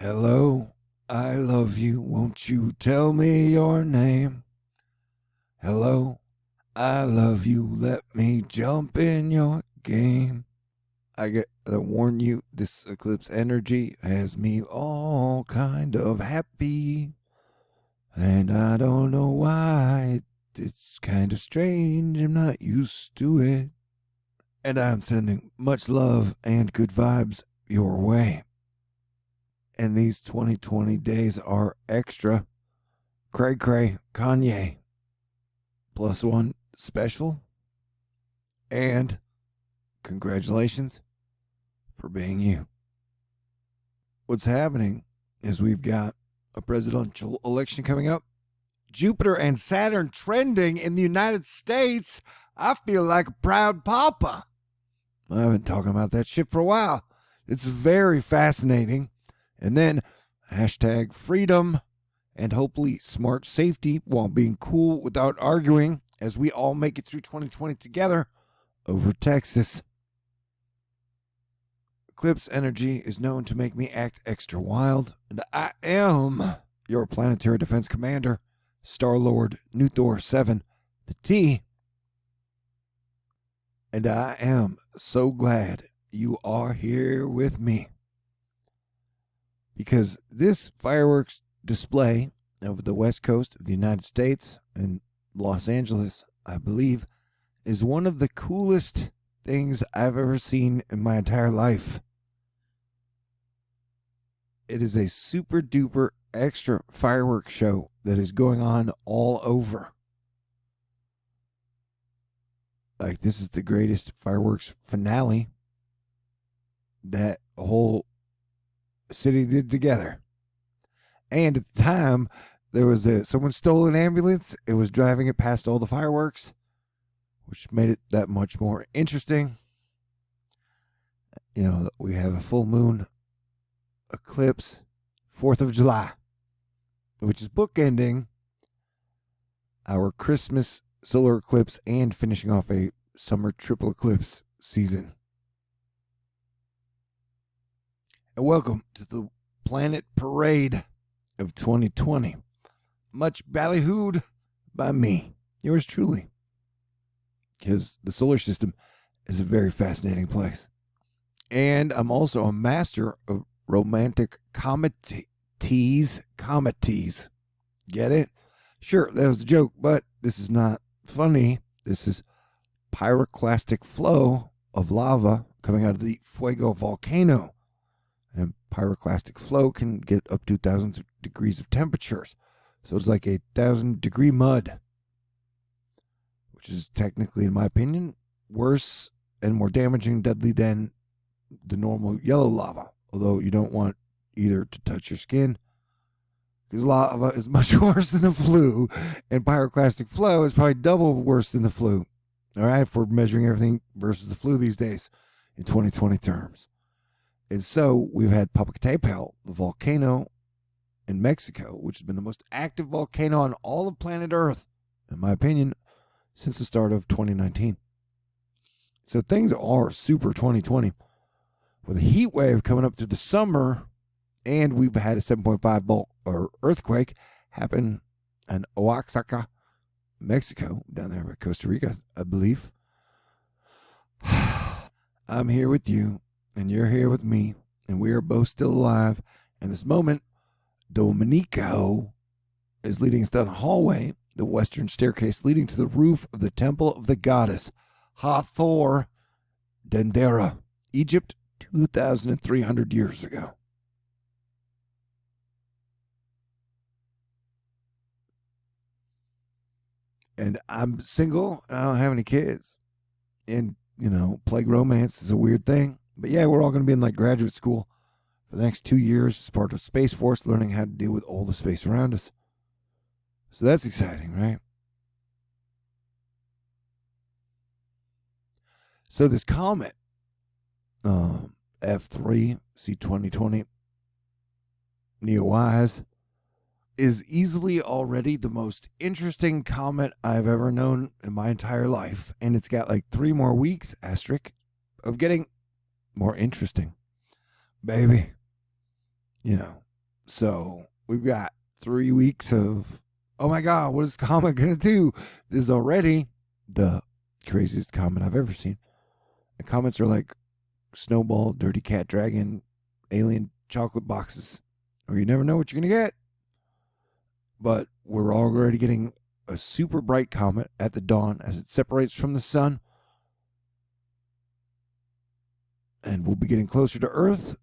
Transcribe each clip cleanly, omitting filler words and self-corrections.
Hello, I love you. Won't you tell me your name? Hello, I love you. Let me jump in your game. I gotta warn you, this eclipse energy has me all kind of happy. And I don't know why. It's kind of strange. I'm not used to it. And I'm sending much love and good vibes your way. And these 2020 days are extra. Cray Cray, Kanye, +1 special. And congratulations for being you. What's happening is we've got a presidential election coming up. Jupiter and Saturn trending in the United States. I feel like a proud papa. I've been talking about that shit for a while. It's very fascinating. And then hashtag freedom and hopefully smart safety while being cool without arguing as we all make it through 2020 together over Texas. Eclipse energy is known to make me act extra wild, and I am your planetary defense commander, Star-Lord Nuthor 7, the T. And I am so glad you are here with me. Because this fireworks display over the west coast of the United States and Los Angeles, I believe, is one of the coolest things I've ever seen in my entire life. It is a super duper extra fireworks show that is going on all over. Like, this is the greatest fireworks finale that a whole city did together. And at the time, there was someone stole an ambulance. It was driving it past all the fireworks, which made it that much more interesting. You know, we have a full moon eclipse, 4th of July, which is bookending our Christmas solar eclipse and finishing off a summer triple eclipse season. And welcome to the planet parade of 2020. Much ballyhooed by me, yours truly. Because the solar system is a very fascinating place. And I'm also a master of romantic comedies. Get it? Sure, that was a joke, but this is not funny. This is pyroclastic flow of lava coming out of the Fuego volcano. And pyroclastic flow can get up to 1,000 degrees of temperatures. So it's like 1,000-degree mud, which is technically, in my opinion, worse and more damaging and deadly than the normal yellow lava. Although you don't want either to touch your skin, because lava is much worse than the flu, and pyroclastic flow is probably double worse than the flu. All right, if we're measuring everything versus the flu these days in 2020 terms. And so we've had Popocatépetl, the volcano in Mexico, which has been the most active volcano on all of planet Earth, in my opinion, since the start of 2019. So things are super 2020. With a heat wave coming up through the summer, and we've had a 7.5 earthquake happen in Oaxaca, Mexico, down there by Costa Rica, I believe. I'm here with you, and you're here with me, and we are both still alive. And this moment, Domenico is leading us down a hallway, the western staircase leading to the roof of the temple of the goddess Hathor Dendera, Egypt, 2,300 years ago. And I'm single, and I don't have any kids. And, you know, plague romance is a weird thing. But yeah, we're all going to be in like graduate school for the next 2 years as part of Space Force, learning how to deal with all the space around us. So that's exciting, right? So this comet, F3 C2020 Neowise, is easily already the most interesting comet I've ever known in my entire life. And it's got like 3 more weeks, asterisk, of getting more interesting. Baby, you know, So we've got 3 weeks of, oh my God, what is Comet going to do? This is already the craziest comet I've ever seen. The comets are like snowball, dirty cat, dragon, alien chocolate boxes, or you never know what you're going to get. But we're already getting a super bright comet at the dawn as it separates from the sun. And we'll be getting closer to Earth,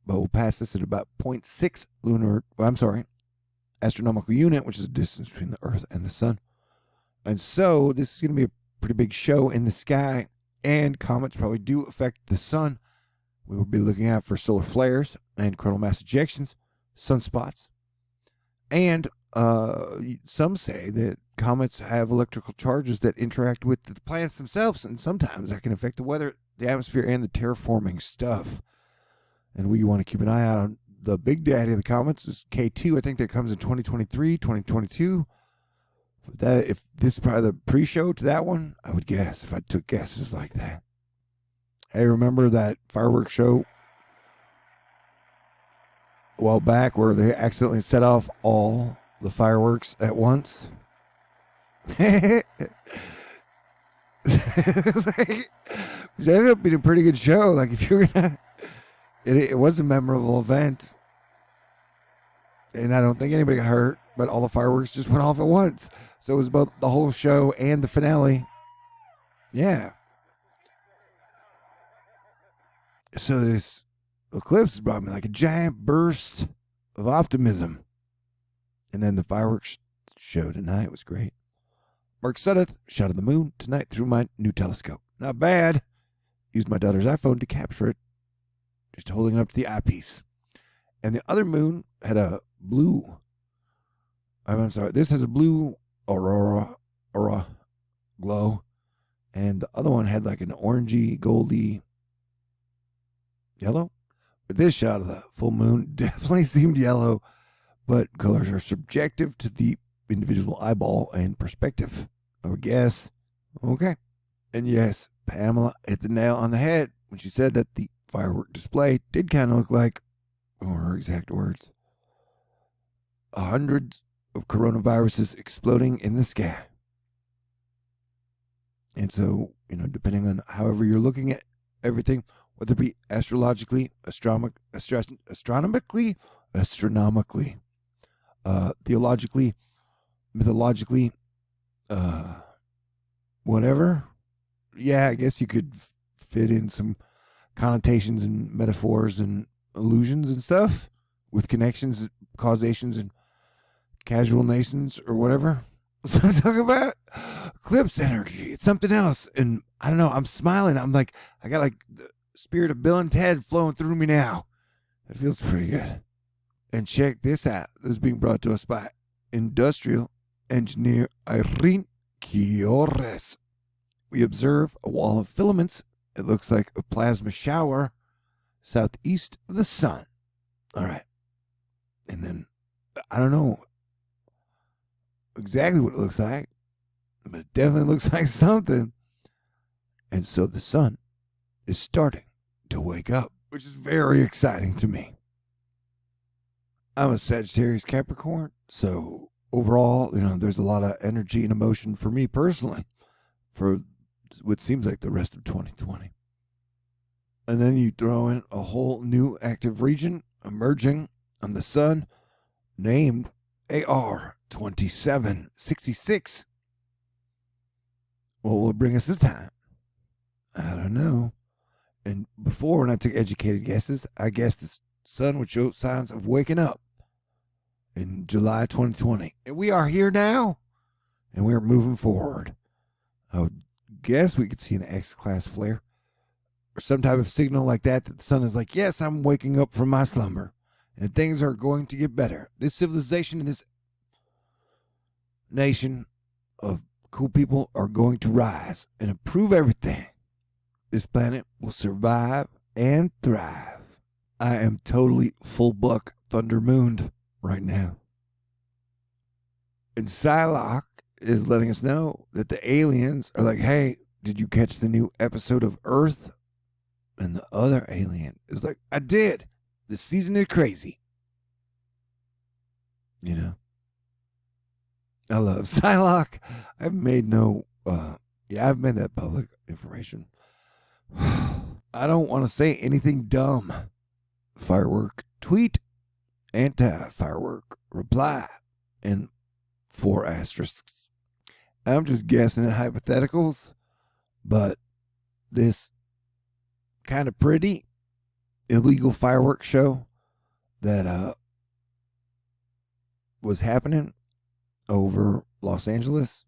but we'll pass this at about 0.6 astronomical unit, which is the distance between the Earth and the sun. And so this is going to be a pretty big show in the sky, and comets probably do affect the sun. We will be looking out for solar flares and coronal mass ejections, sunspots, and some say that comets have electrical charges that interact with the planets themselves, and sometimes that can affect the weather, the atmosphere, and the terraforming stuff. And we want to keep an eye out on the big daddy of the comets is K2. I think that comes in 2023, 2022. But that, if this is probably the pre-show to that one, I would guess, if I took guesses like that. Hey, remember that fireworks show a while back where they accidentally set off all the fireworks at once? It ended up being a pretty good show. Like, if you're gonna, it was a memorable event, and I don't think anybody got hurt, but all the fireworks just went off at once. So it was both the whole show and the finale. Yeah. So this eclipse has brought me like a giant burst of optimism. And then the fireworks show tonight was great. Mark Sudduth shot at the moon tonight through my new telescope. Not bad. Used my daughter's iPhone to capture it. Just holding it up to the eyepiece. And the other moon had a blue. I'm sorry. This has a blue aurora glow. And the other one had like an orangey, goldy yellow. But this shot of the full moon definitely seemed yellow. But colors are subjective to the individual eyeball and perspective, I would guess. Okay. And yes, Pamela hit the nail on the head when she said that the firework display did kind of look like, or her exact words, hundreds of coronaviruses exploding in the sky. And so, depending on however you're looking at everything, whether it be astrologically, astronomically, theologically, mythologically, whatever. Yeah, I guess you could fit in some connotations and metaphors and allusions and stuff with connections, causations, and casual nations or whatever. So I'm talking about eclipse energy. It's something else. And I don't know, I'm smiling. I'm like, I got like the spirit of Bill and Ted flowing through me now. It feels pretty good. And check this out. This is being brought to us by industrial engineer Irene Quiores. We observe a wall of filaments. It looks like a plasma shower southeast of the sun. All right. And then, I don't know exactly what it looks like, but it definitely looks like something. And so the sun is starting to wake up, which is very exciting to me. I'm a Sagittarius Capricorn, so overall, there's a lot of energy and emotion for me personally for what seems like the rest of 2020. And then you throw in a whole new active region emerging on the sun named AR 2766. What will it bring us this time? I don't know. And before, when I took educated guesses, I guessed the sun would show signs of waking up in July 2020. And we are here now, and we're moving forward. I would guess we could see an X-class flare or some type of signal like that the sun is like, yes, I'm waking up from my slumber, and things are going to get better. This civilization and this nation of cool people are going to rise and improve everything. This planet will survive and thrive. I am totally full buck Thunder Mooned right now. And Psylocke is letting us know that the aliens are like, hey, did you catch the new episode of Earth? And the other alien is like, I did. This season is crazy. You know, I love Psylocke. I've made no, I've made that public information. I don't want to say anything dumb. Firework tweet, anti-firework reply, and 4 asterisks. I'm just guessing at hypotheticals, but this kind of pretty illegal fireworks show that was happening over Los Angeles,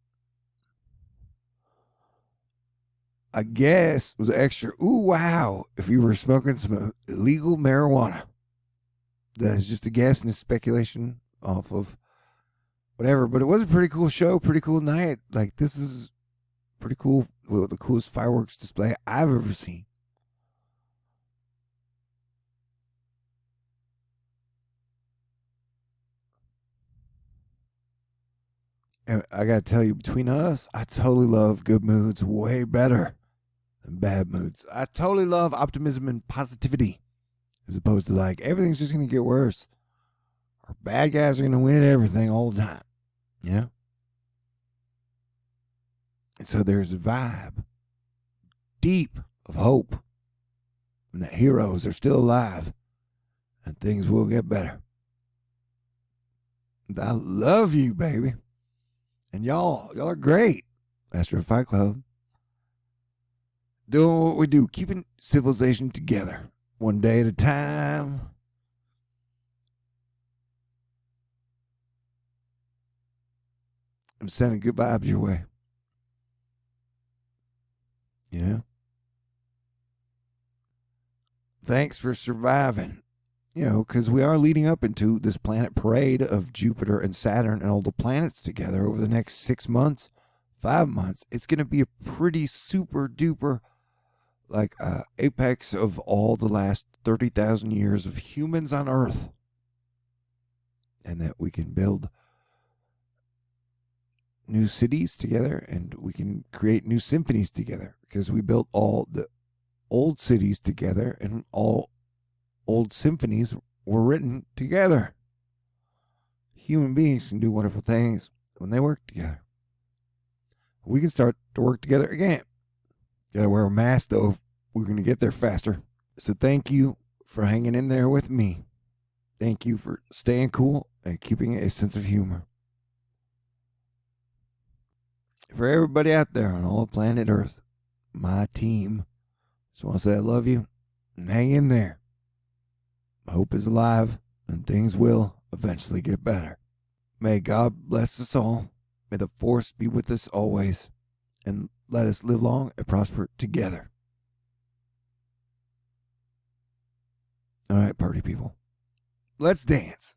I guess was extra. Ooh, wow. If you were smoking some illegal marijuana. That's just a guess and a speculation off of whatever. But it was a pretty cool show, pretty cool night. Like, this is pretty cool. Well, the coolest fireworks display I've ever seen. And I got to tell you, between us, I totally love good moods way better than bad moods. I totally love optimism and positivity as opposed to like everything's just going to get worse. Or bad guys are going to win at everything all the time. You know? And so there's a vibe deep of hope and that heroes are still alive and things will get better. I love you, baby. And y'all are great. Astro Fight Club. Doing what we do, keeping civilization together, one day at a time. I'm sending good vibes your way. Yeah. Thanks for surviving. You know, because we are leading up into this planet parade of Jupiter and Saturn and all the planets together over the next 6 months, 5 months. It's going to be a pretty super duper, like, apex of all the last 30,000 years of humans on Earth. And that we can build new cities together and we can create new symphonies together because we built all the old cities together and all old symphonies were written together. Human beings can do wonderful things when they work together. We can start to work together again. Gotta wear a mask though. We're going to get there faster. So thank you for hanging in there with me. Thank you for staying cool and keeping a sense of humor. For everybody out there on all planet Earth, my team, just want to say I love you and hang in there. Hope is alive and things will eventually get better. May God bless us all. May the force be with us always. And let us live long and prosper together. All right, party people. Let's dance.